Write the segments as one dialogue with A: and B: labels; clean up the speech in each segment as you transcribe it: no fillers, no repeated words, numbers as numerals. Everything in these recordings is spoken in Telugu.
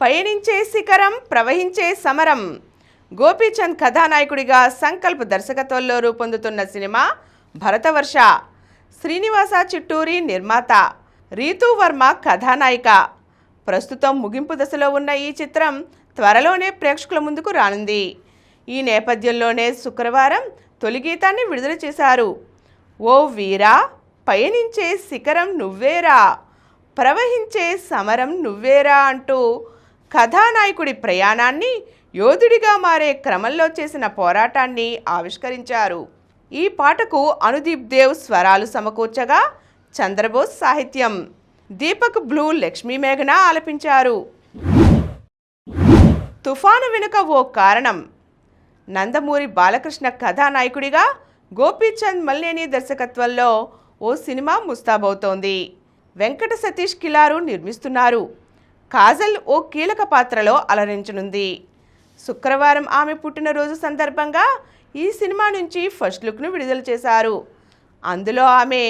A: పయనించే శిఖరం ప్రవహించే సమరం. గోపీచంద్ కథానాయకుడిగా సంకల్ప్ దర్శకత్వంలో రూపొందుతున్న సినిమా భరతవర్ష. శ్రీనివాస చిట్టూరి నిర్మాత, రీతూ వర్మ కథానాయిక. ప్రస్తుతం ముగింపు దశలో ఉన్న ఈ చిత్రం త్వరలోనే ప్రేక్షకుల ముందుకు రానుంది. ఈ నేపథ్యంలోనే శుక్రవారం తొలి గీతాన్ని విడుదల చేశారు. ఓ వీరా, పయనించే శిఖరం నువ్వేరా, ప్రవహించే సమరం నువ్వేరా అంటూ కథానాయకుడి ప్రయాణాన్ని, యోధుడిగా మారే క్రమంలో చేసిన పోరాటాన్ని ఆవిష్కరించారు. ఈ పాటకు అనుదీప్ దేవ్ స్వరాలు సమకూర్చగా, చంద్రబోస్ సాహిత్యం, దీపక్ బ్లూ, లక్ష్మీ మేఘన ఆలపించారు. తుఫాను వెనుక ఓ కారణం. నందమూరి బాలకృష్ణ కథానాయకుడిగా గోపీచంద్ మల్లేని దర్శకత్వంలో ఓ సినిమా ముస్తాబవుతోంది. వెంకట సతీష్ కిలారు నిర్మిస్తున్నారు. కాజల్ ఓ కీలక పాత్రలో అలరించనుంది. శుక్రవారం ఆమె పుట్టినరోజు సందర్భంగా ఈ సినిమా నుంచి ఫస్ట్ లుక్ను విడుదల చేశారు. అందులో ఆమె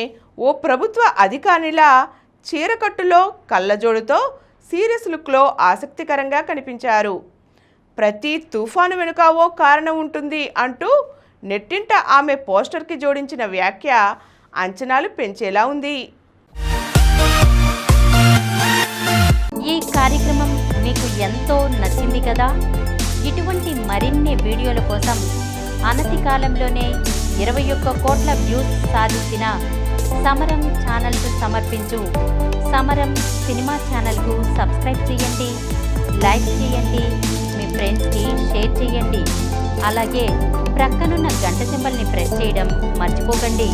A: ఓ ప్రభుత్వ అధికారినిలా చీరకట్టులో కళ్ళజోడుతో సీరియస్ లుక్లో ఆసక్తికరంగా కనిపించారు. ప్రతి తుఫాను వెనుక ఓ కారణం ఉంటుంది అంటూ నెట్టింట ఆమె పోస్టర్కి జోడించిన వ్యాఖ్య అంచనాలు పెంచేలా ఉంది.
B: ఈ కార్యక్రమం మీకు ఎంతో నచ్చింది కదా. ఇటువంటి మరిన్ని వీడియోల కోసం అనతి కాలంలోనే 21 కోట్ల వ్యూస్ సాధించిన సమరం ఛానల్కు సమర్పించు సమరం సినిమా ఛానల్కు సబ్స్క్రైబ్ చేయండి, లైక్ చేయండి, మీ ఫ్రెండ్స్కి షేర్ చేయండి. అలాగే ప్రక్కనున్న గంట సింబల్ని ప్రెస్ చేయడం మర్చిపోకండి.